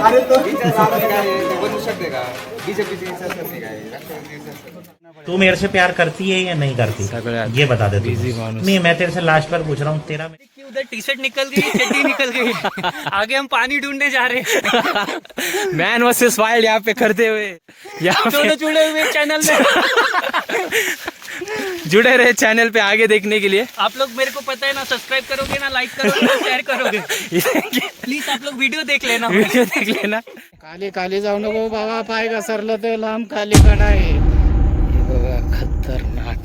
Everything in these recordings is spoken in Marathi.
अरे तो तू मेरे से प्यार करती है या नहीं करती, ये बता दे तू। नहीं, मैं तेरे से लास्ट बार पूछ रहा हूँ, तेरा उधर टी शर्ट निकल गई, चड्डी निकल गई, आगे हम पानी ढूंढने जा रहे हैं। मैन वर्सेस वाइल्ड यहाँ पे करते हुए, यहाँ दोनों जुड़े हुए चैनल में जुड़े रहे चैनल पे आगे देखने के लिए। आप लोग मेरे को पता है ना, सब्सक्राइब करोगे ना, लाइक करोगे ना, शेयर करोगे, प्लीज आप लोग वीडियो देख लेना, वीडियो देख लेना। खाली खाली जाऊ नको बाबा, पाय घसरलं तर लांब खाली कडा आहे. हे बघा खतरनाक.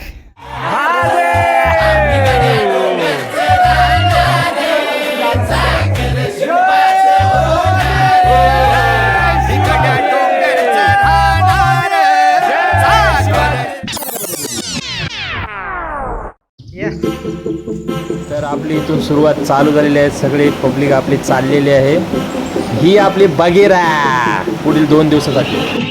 तर आपली इथून सुरुवात चालू झालेली आहे. सगळी पब्लिक आपली चाललेली आहे. ही आपली बगीरा पुढील 2 दिवसासाठी.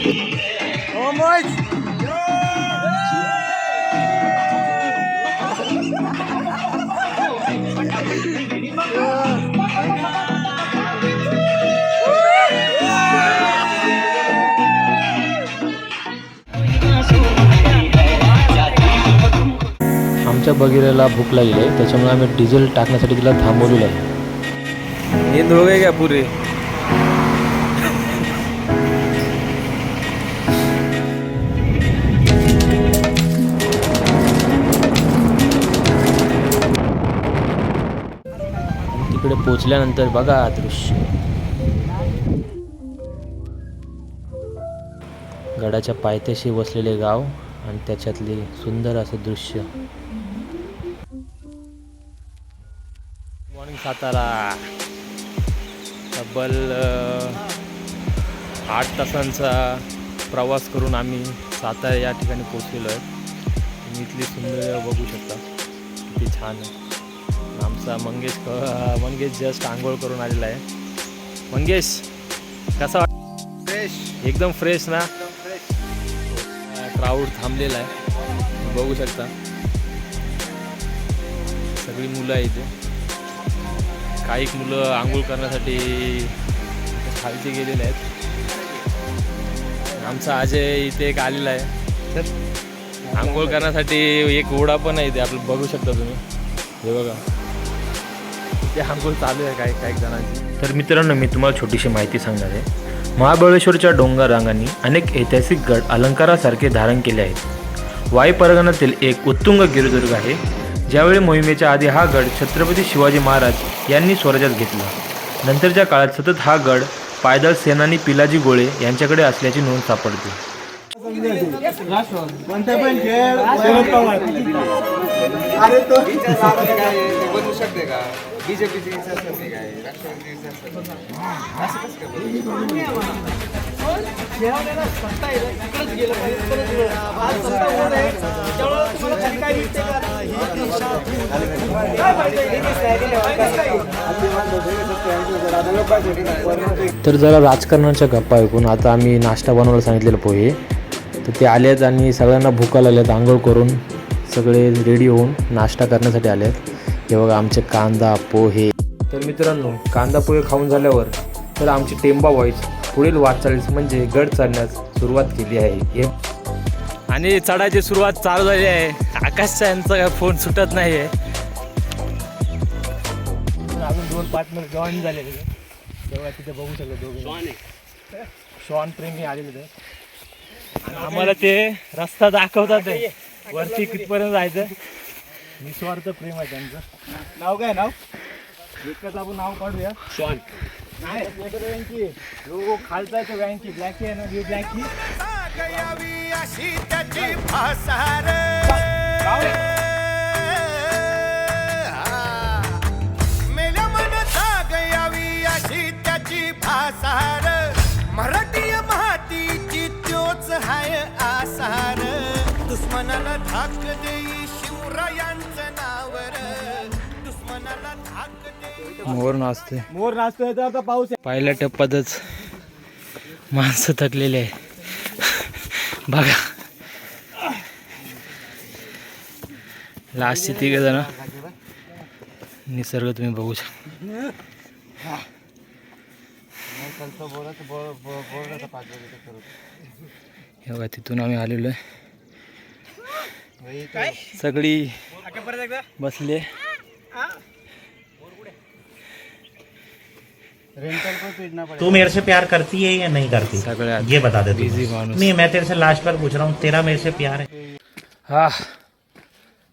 आमच्या बगीऱ्याला भूक लागली आहे, त्याच्यामुळे आम्ही डिझेल टाकण्यासाठी तिला थांबवलेलं आहे. नींद हो गई क्या पूरी? तिकडे पोचल्यानंतर बघा दृश्य, गडाच्या पायथ्याशी वसलेले गाव आणि त्याच्यातले सुंदर असं दृश्य. मॉर्निंग सातारा. तब्बल 8 तासांचा प्रवास करून आम्ही सातारा या ठिकाणी पोचलेलो आहे. तुम्ही इथली सुंदर बघू शकता, किती छान आहे. आमचा मंगेश जस्ट आंघोळ करून आलेला आहे. मंगेश कसा वाटतं? फ्रेश, एकदम फ्रेश ना. फ्रेश. क्राऊड थांबलेला आहे, बघू शकता. सगळी मुलं आहे इथे. काही मुलं आंघोळ करण्यासाठी खालती गेलेले आहेत. आमचा अजय इथे एक आलेला आहे आंघोळ करण्यासाठी. एक ओढा पण आहे इथे, आपलं बघू शकता तुम्ही. हे बघा, इथे आंघोळ चालू आहे काही जणांची. तर मित्रांनो, मी तुम्हाला छोटीशी माहिती सांगणार आहे. महाबळेश्वरच्या डोंगर रांगांनी अनेक ऐतिहासिक गड अलंकारासारखे धारण केले आहेत. वाई परगणातील एक उत्तुंग गिरिदुर्ग आहे. ज्यावेळी मोहिमेच्या आधी हा गड छत्रपती शिवाजी महाराज यांनी स्वराज्यात घेतला. नंतरच्या काळात सतत हा गड पायदळ सेनानी पिलाजी गोळे यांच्याकडे असल्याची नोंद सापडते. कोणता पण खेळ अरे तो बनवू शकते का? बीजेपीची संस्कृती काय, राष्ट्रवादीची संस्कृती असं कसं तर जरा राजकारणाच्या गप्पा ऐकून आता आम्ही नाश्ता बनवायला सांगितलेलं पोहे. तर ते आलेत आणि सगळ्यांना भूका लागल्यात. आंघोळ करून सगळे रेडी होऊन नाश्ता करण्यासाठी आलेत. हे बघा आमचे कांदा पोहे. तर मित्रांनो, कांदा पोहे खाऊन झाल्यावर तर आमची टेंबा व्हॉइस पुढील वाटचालीस म्हणजे गड चढण्यास सुरुवात केली आहे. आणि चढायची सुरुवात चालू झाली आहे. आकाशचा यांचा काय फोन सुटत नाही आहे. अजून 2 पार्टनर जॉईन झालेले तेव्हा तिथे बघू शकतो. दोघे शॉन प्रेमी आलेले आणि आम्हाला ते रस्ता दाखवतात आहे वरती कितपर्यंत जायचं. निस्वार्थ प्रेम आहे त्यांचं. नाव काय? नाव एकच आपण नाव काढूया. शॉन नाही, वँकी जो खालचा तो वँकी ब्लॅकी आहे ना, ही ब्लॅकी मराठी मातीची त्योच हाय आसार. दुश्मनाला धाक देई शिवरायांचं नावर. दुश्मनाला धाक देई. मोर नाचते. मोर नाचतोय तर आता पाऊस आहे. पहिल्या टप्प्यातच माणसं थकलेले आहे. बघा लास्टची 3 जण. निसर्ग तुम्ही बघू शकता. हे बघा तिथून आम्ही आलेलो आहे. सगळी बसले. तू मेरे से प्यार करती है या नहीं करती, ये बता दे तू. बिझी माणूस. नहीं, मैं तेरे से लास्ट बार पूछ रहा हूँ, तेरा मेरे से प्यार है? हा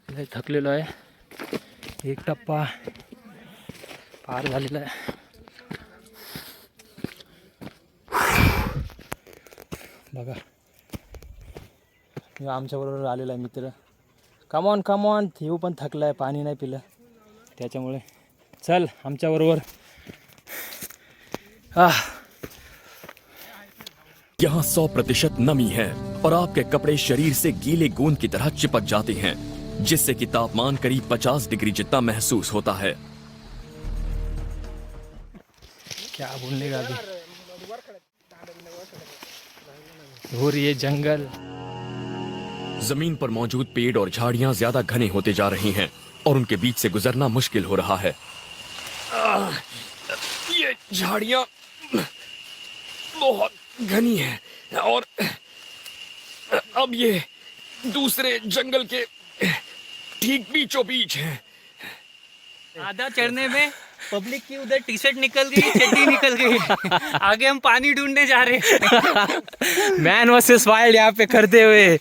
लय थकलेलो आहे. एक टप्पा पार झालेला आहे. बघा आमच्याबरोबर आलेला आहे मित्र. Come on come on. येऊ पण थकला आहे, पाणी नाही पिलं त्याच्यामुळे. चल आमच्याबरोबर. यहाँ 100% नमी है और आपके कपड़े शरीर से गीले गोंद की तरह चिपक जाते हैं, जिससे कि तापमान करीब 50 डिग्री जितना महसूस होता है. क्या बोलने का अभी. और ये जंगल. जमीन पर मौजूद पेड़ और झाड़ियां ज्यादा घने होते जा रही हैं और उनके बीच से गुजरना मुश्किल हो रहा है. ये झाड़ियां बहुत घनी है और अब ये दूसरे जंगल के ठीक बीचों बीच है. आधा चढ़ने में पब्लिक की उधर टी शर्ट निकल गई, चड्डी निकल गई. आगे हम पानी ढूंढने जा रहे हैं. मैन वर्सेस वाइल्ड यहाँ पे करते हुए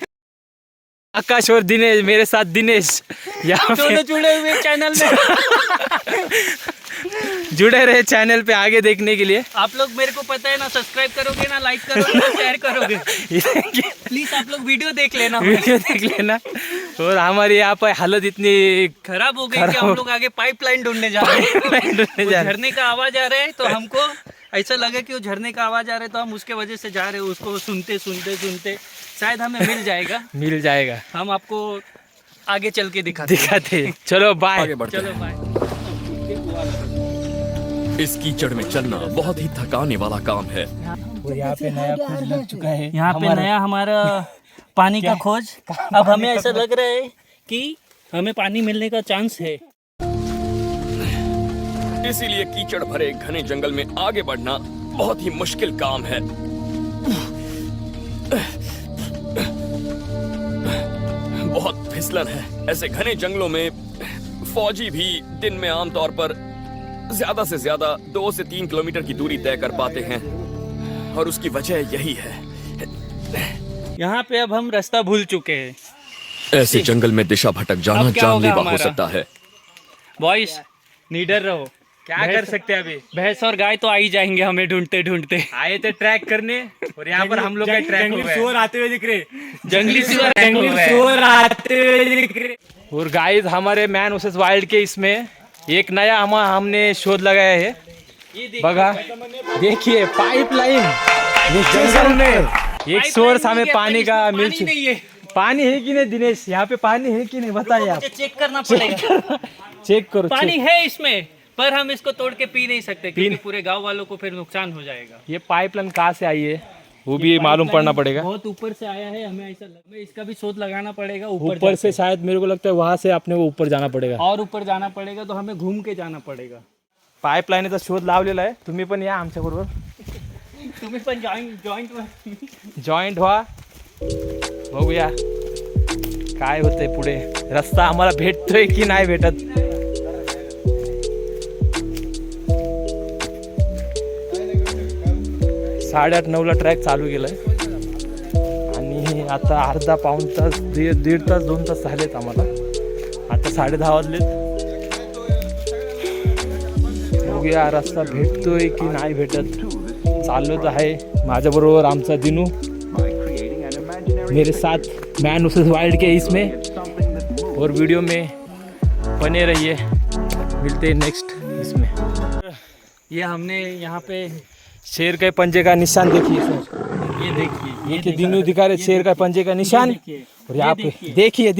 आकाश और दिनेश, मेरे साथ दिनेश यहाँ दोनों जुड़े हुए चैनल में. जुड़े रहे चैनल पे आगे देखने के लिए. आप लोग मेरे को पता है ना, सब्सक्राइब करोगे ना, लाइक करोगे ना, शेयर करोगे. प्लीज आप लोग वीडियो देख लेना. वीडियो देख लेना. और हमारी यहाँ पर हालत इतनी खराब हो गई कि हम लोग आगे पाइपलाइन ढूंढने जा रहे हैं. वो झरने का आवाज आ रहा है तो हमको ऐसा लगा कि वो झरने का आवाज आ रहा है तो हम उसके वजह से जा रहे हैं. उसको सुनते सुनते सुनते शायद हमें मिल जाएगा. मिल जाएगा. हम आपको आगे चल के दिखाते. चलो बाय. आगे बढ़ते चलो हैं. बाय. इस कीचड़ में चलना बहुत ही थकाने वाला काम है. और यहाँ पे नया खोज लग चुका है. यहाँ पे नया हमारा पानी का खोज. अब हमें ऐसा लग रहा है कि हमें पानी मिलने का चांस है. इसीलिए कीचड़ भरे घने जंगल में आगे बढ़ना बहुत ही मुश्किल काम है. बहुत फिसलन है. ऐसे घने जंगलों में फौजी भी दिन में आमतौर पर ज्यादा से ज्यादा 2 से 3 किलोमीटर की दूरी तय कर पाते हैं और उसकी वजह यही है. यहाँ पे अब हम रास्ता भूल चुके हैं. ऐसे जंगल में दिशा भटक जाना अब क्या होगा जानलेवा हो हमारा? सकता है. बॉयज निडर रहो. क्या कर सकते हैं अभी. भैंस और गाय तो आ ही जाएंगे हमें ढूंढते ढूंढते. आए थे ट्रैक करने और यहाँ पर हम लोग का ट्रैक हो गया. सुअर आते हुए दिख रहे. जंगली सुअर आते हुए दिख रहे. और गाइस हमारे मैन वर्सेस वाइल्ड के इसमें एक नया हमने शोध लगाया है. बघा देखिए पाइपलाइन जंगल में एक सोर्स हमें पानी का मिल चुका. नहीं है. पानी है कि नहीं दिनेश, यहाँ पे पानी है कि नहीं बताइए आप. चेक करना पड़ेगा. चेक करो. पानी है इसमें पर हम इसको तोड़ के पी नहीं सकते क्योंकि पूरे गांव वालों को फिर नुकसान हो जाएगा. ये पाइपलाइन कहाँ से आई है वो भी मालूम पड़ना पड़ेगा. बहुत ऊपर से आया है. हमें ऐसा हमें इसका भी शोध लगाना पड़ेगा. ऊपर से शायद मेरे को लगता है वहां से अपने को ऊपर जाना पड़ेगा. और ऊपर जाना पड़ेगा तो हमें घूम के जाना पड़ेगा. पाईपलाईनचा शोध लावलेला आहे. तुम्ही पण या आमच्या बरोबर. तुम्ही पण जॉईंट व्हा. बघूया काय होतंय पुढे. रस्ता आम्हाला भेटतोय की नाही भेटत. 8:30-9ला ट्रॅक चालू केलाय आणि आता अर्धा पाऊण तास दीड तास 2 तास झालेत आम्हाला. आता 10:30 वाजलेत. बघूया रस्ता भेटतोय की नाही भेटत. चाललोच आहे. माझ्याबरोबर आमचा दिनू, मेरे साथ मैन वर्सेस वाइल्ड के इसमें. और वीडियो में बने रहिए. मिलते हैं नेक्स्ट इसमें. ये हमने यहाँ पे शेर के पंजे का निशान देखिए सर. ये देखिए. ये दिनू दिखा रहे शेर का पंजे का निशान. और यहाँ पे देखिए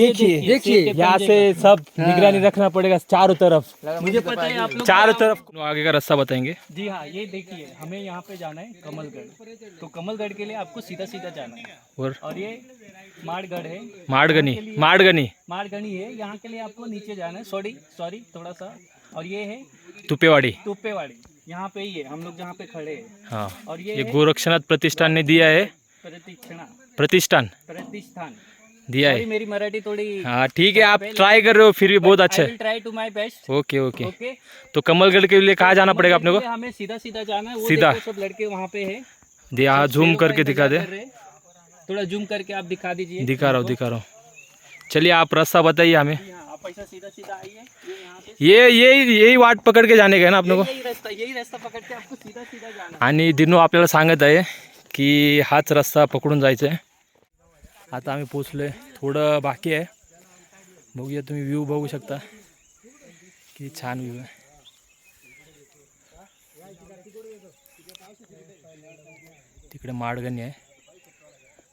यहाँ से सब निगरानी रखना पड़ेगा चारों तरफ. मुझे पता है आप लोग चारों तरफ. आगे का रास्ता बताएंगे. जी हाँ, ये देखिए हमें यहाँ पे जाना है कमलगढ़. तो कमलगढ़ के लिए आपको सीधा सीधा जाना है. और ये माड़गढ़ है. माड़गनी है. यहाँ के लिए आपको नीचे जाना है. सॉरी थोड़ा सा. और ये है तुपेवाड़ी. यहाँ पे ही है, हम लोग जहाँ पे खड़े हैं। हाँ, और ये ये है गोरक्षनाथ प्रतिष्ठान ने दिया है। प्रतिष्ठान प्रतिष्ठान प्रतिष्ठान दिया सॉरी, है। मेरी मराठी थोड़ी हाँ ठीक है, आप ट्राई कर रहे हो फिर भी बहुत अच्छा आई है। Will try to my best. Okay okay. Okay, तो कमलगढ़ के लिए कहाँ जाना पड़ेगा अपने को? हमें सीधा सीधा जाना है। वो सीधा? देखो सब लड़के वहाँ पे है। दे यहाँ सब जूम शेरों का करके दिखा दे। इंतजार कर रहे हैं। थोड़ा जूम करके आप दिखा दीजिए। दिखा रहा हूँ दिखा रहा हूँ। चलिए आप रास्ता बताइए हमें। हाँ, आप ऐसा सीधा सीधा आइए, ये यहाँ पे यही वाट पकड़ के जाने का है ना आपने को? यही रास्ता पकड़ के आपको सीधा सीधा जाना है। आणि दिनू आपल्याला सांगत आहे की हाच रस्ता पकडून जायचा आहे. आता आम्ही पोचलोय, थोडं बाकी आहे. बघूया, तुम्ही व्ह्यू बघू शकता की छान व्ह्यू आहे. तिकडे माडगणी आहे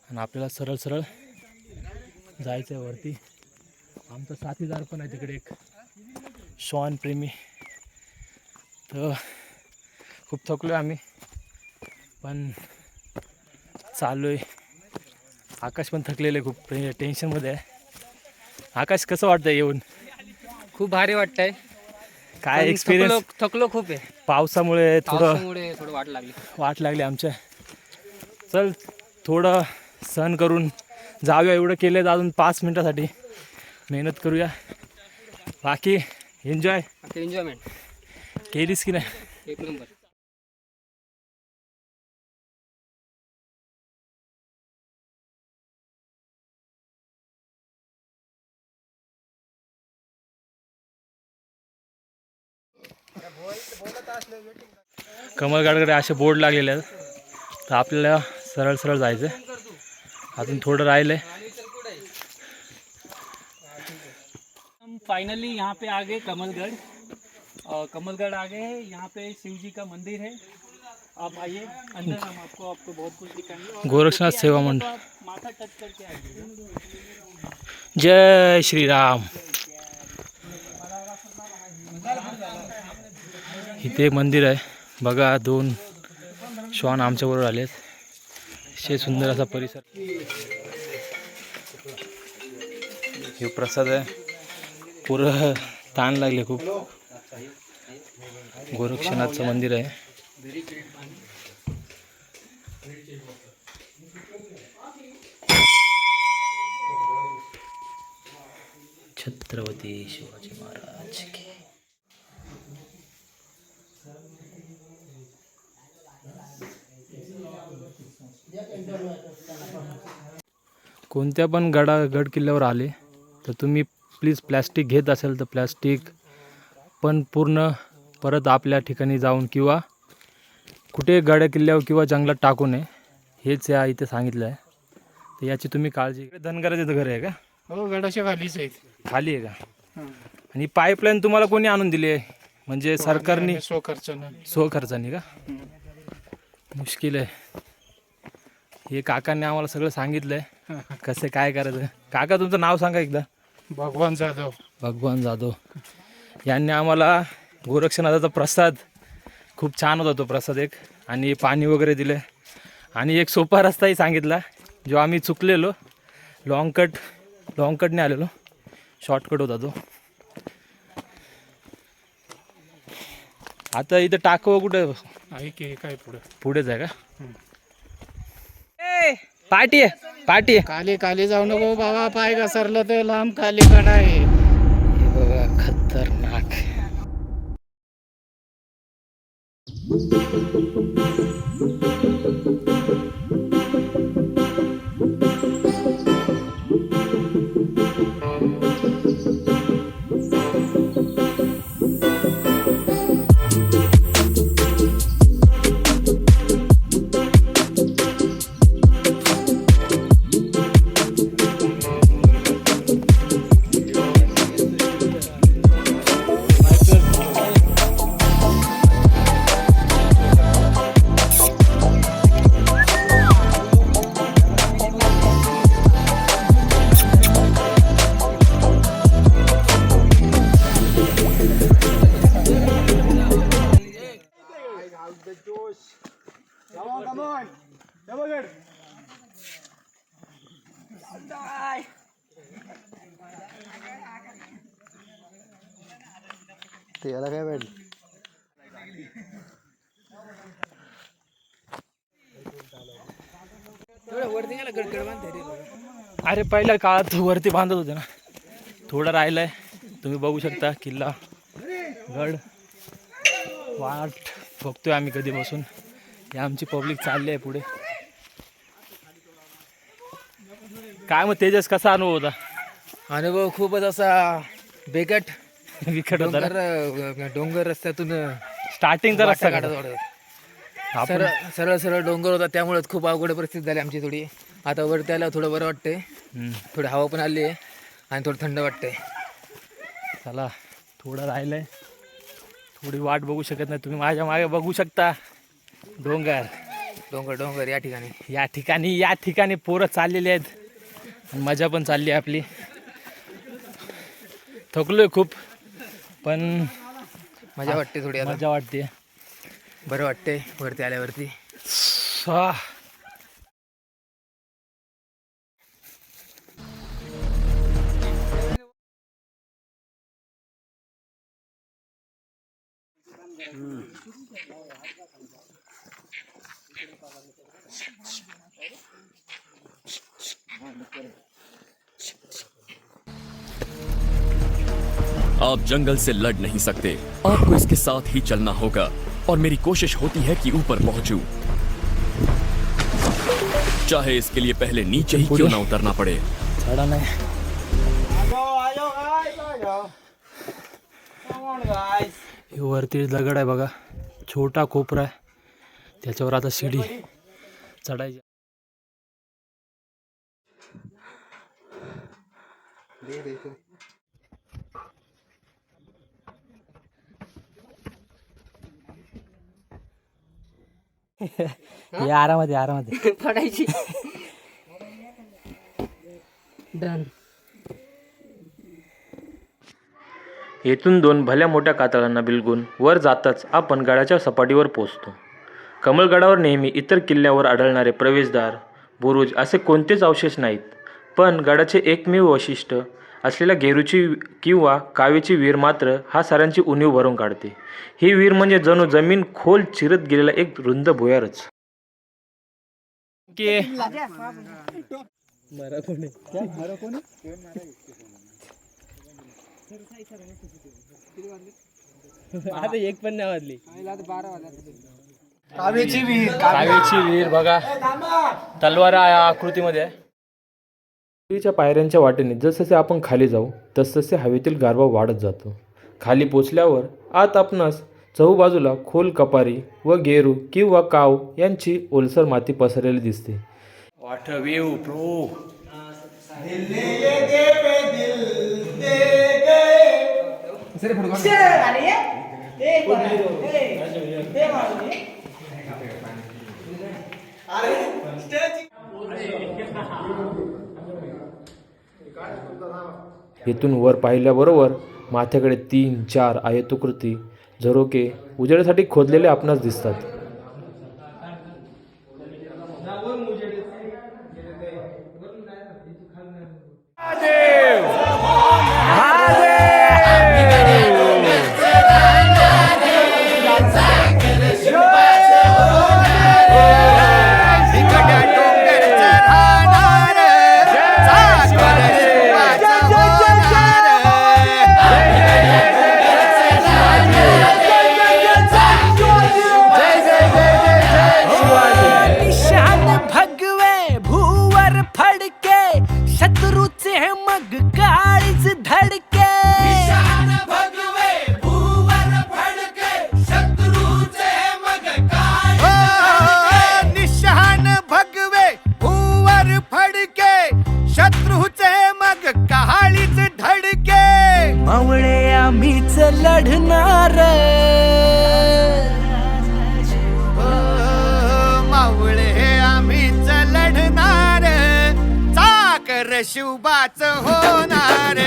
आणि आपल्याला सरळ सरळ जायचं आहे वरती. आमचा साथीदार पण आहे तिकडे, एक श्वान प्रेमी. तर खूप थकलो आम्ही, पण चालू आहे. आकाश पण थकलेलं आहे, खूप टेन्शनमध्ये आहे. आकाश, कसं वाटतंय येऊन? खूप भारी वाटतंय. काय एक्सपिरियन्स? थकलो खूप आहे. पावसामुळे थोडं थोडं वाट लागली आमच्या. चल थोडं सहन करून जाऊया. एवढं केलं अजून 5 मिनटासाठी मेहनत करूया. बाकी एन्जॉयमेंट केलीस की नाही? एक नंबर. कमलगडकडे असे बोर्ड लागलेले आहेत, तर आपल्याला सरळ सरळ जायचं आहे. अजून थोडं राहिलं आहे. हम फाइनली यहाँ पे आ गए कमलगढ़. कमलगढ़ आ गए हैं. यहाँ पे शिव जी का मंदिर है. आप आइए अंदर, हम आपको बहुत कुछ दिखाएंगे. और गोरक्षनाथ सेवा आइएगा मंडल. तो आप माथा टच करके आइए. जय श्रीराम. इथे मंदिर आहे बघा. 2 श्वान आमच्याबरोबर आलेत. अतिशय सुंदर असा परिसर. हे प्रसाद आहे. पुरं ताण लागले खूप. गोरक्षनाथचं मंदिर आहे. छत्रपती शिवाजी महाराज की. कोणत्या पण गड किल्ल्यावर आले तर तुम्ही प्लीज प्लॅस्टिक घेत असेल तर प्लॅस्टिक पण पूर्ण परत आपल्या ठिकाणी जाऊन किंवा कुठे गड किल्ल्यावर किंवा जंगलात टाकू नये, हेच या इथे सांगितलं आहे. तर याची तुम्ही काळजी. धनगराचं घर आहे का? हो, गडाच्या खालीच आहेत. खाली आहे का? आणि पाईपलाईन तुम्हाला कोणी आणून दिली आहे? म्हणजे सरकारने स्वखर्चाने का? मुश्किल आहे. हे काकांनी आम्हाला सगळं सांगितलं आहे कसं काय करायचं. काका, तुमचं नाव सांगा एकदा. भगवान जाधव. भगवान जाधव. यांनी आम्हाला गोरक्षनाथाचा प्रसाद, खूप छान होता तो प्रसाद एक, आणि पाणी वगैरे दिलं. आणि एक सोपा रस्ताही सांगितला जो आम्ही चुकलेलो. लॉंगकटने आलेलो, शॉर्टकट होता तो. आता इथं टाकव कुठं? ऐक काय पुढेच आहे का? पाठी आहे. खाली खाली जाऊ नको बाबा, पाय घसरलं तर लांब खाली कडा आहे. हे बघा, खतरनाक. याला काय पाहिजे? अरे पहिल्या काळात वरती बांधत होते ना, थोडं राहिलंय. तुम्ही बघू शकता किल्ला गड वाट बघतोय आम्ही कधी बसून. हे आमची पब्लिक चालली आहे पुढे. काय मग तेजस, कसा अनुभव होता? अनुभव खूपच असा बेकट विकट होता ना? डोंगर रस्त्यातून स्टार्टिंगचा रस्ता काढत काढा. वाढत आपण सरळ सरळ डोंगर होता, त्यामुळेच खूप अवघड परिस्थिती झाली आमची थोडी. आता वरती आल्यावर थोडं बरं वाटतंय, थोडी हवा पण आली आहे आणि थोडं थंड वाटतंय. चला, थोडं राहिलंय. थोडी वाट बघू शकत नाही तुम्ही. माझ्या मागे बघू शकता डोंगर. डोंगर डोंगर या ठिकाणी या ठिकाणी पोरं चाललेली आहेत आणि मजा पण चालली आहे आपली. थकलोय खूप, पण मजा वाटते थोडी. आता मजा वाटते. बरं वाटतंय वरती आल्यावरती. आप जंगल से लड़ नहीं सकते, आपको इसके साथ ही चलना होगा. और मेरी कोशिश होती है कि ऊपर पहुंचूं, चाहे इसके लिए पहले नीचे ही क्यों ना उतरना पड़े. चढा नाही. हे वरती दगड आहे बघा, छोटा कोपरा आहे, त्याच्यावर आता शिडी चढायची. या आरामात पडायची. डन. येथून 2 भल्या मोठ्या कातळांना बिलगून वर जाताच आपण गडाच्या सपाटीवर पोहोचतो. कमळगडावर नेहमी इतर किल्ल्यावर आढळणारे प्रवेशद्वार, बुरुज असे कोणतेच अवशेष नाहीत, पण गडाचे एकमेव वैशिष्ट्य असलेल्या गेरूची किंवा कावेची विहीर मात्र हा साऱ्यांची उणीव भरून काढते. ही विहीर म्हणजे जणू जमीन खोल चिरत गेलेला एक रुंद भुयारच. एक पण नाही वाजली. कावेची विहीर बघा, तलवार आकृतीमध्ये आहे. च्या पायऱ्यांच्या वाटेने जसजसे आपण खाली जाऊ तसतसे हवेतील गारवा वाढत जातो. खाली पोचल्यावर आत आपणास चहूबाजूला खोल कपारी व गेरू किंवा काव यांची ओलसर माती पसरलेली दिसते. What a view, bro! इथून वर पाहिल्याबरोबर माथ्याकडे 3-4 आयताकृती झरोके उजेडासाठी खोदलेले आपणास दिसतात. लढणार मावळे आम्हीच लढणार चाकर शिवबाच होणार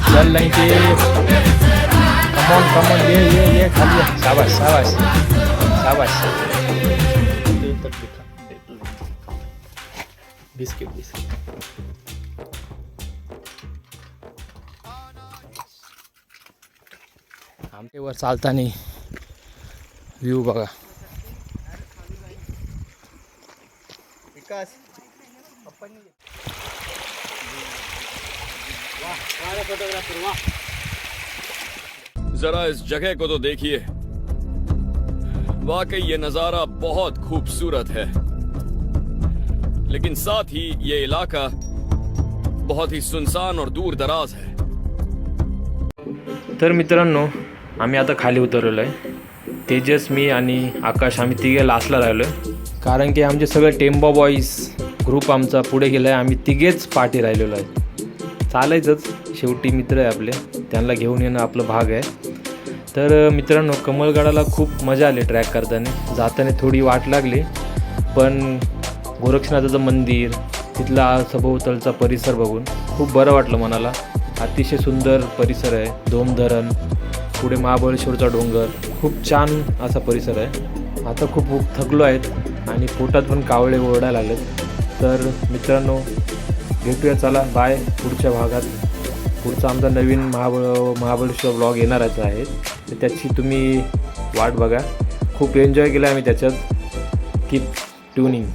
चल लंके कमॉन ये खाली शाबाश शाबाश शाबाश बिस्किट आमच्यावर चालताना व्ह्यू बघा. जरा इस जगह को तो देखिए, वाकई ये नजारा बहुत खूबसूरत है, लेकिन साथ ही ये इलाका बहुत ही सुनसान और दूर दराज है. तर मित्रांनो, आम्ही आता खाली उतरलेलो आहे. तेजस, मी आणि आकाश आम्ही तिघे लास्टला राहिलो आहे, कारण की आमचे सगळे टेम्बा बॉईज ग्रुप आमचा पुढे गेला आहे. आम्ही तिघेच पाठी राहिलेलो आहे. चालायचंच, शेवटी मित्र आहे आपले, त्यांना घेऊन येणं आपलं भाग आहे. तर मित्रांनो, कमलगडाला खूप मजा आली ट्रॅक करताना. जाताना थोडी वाट लागली, पण गोरक्षनाथाचं मंदिर, तिथला सभोवतालचा परिसर बघून खूप बरं वाटलं मनाला. अतिशय सुंदर परिसर आहे. धोम धरण, पुढे महाबळेश्वरचा डोंगर, खूप छान असा परिसर आहे. आता खूप थकलो आहेत आणि पोटात पण कावळे ओरडायला लागलेत. तर मित्रांनो, भेटूया, चला बाय. पुढच्या भागात पुढचा आमचा नवीन महाबळेश्वर ब्लॉग येणारच आहे, तर त्याची तुम्ही वाट बघा. खूप एन्जॉय केला आम्ही त्याच्यात. Keep tuning.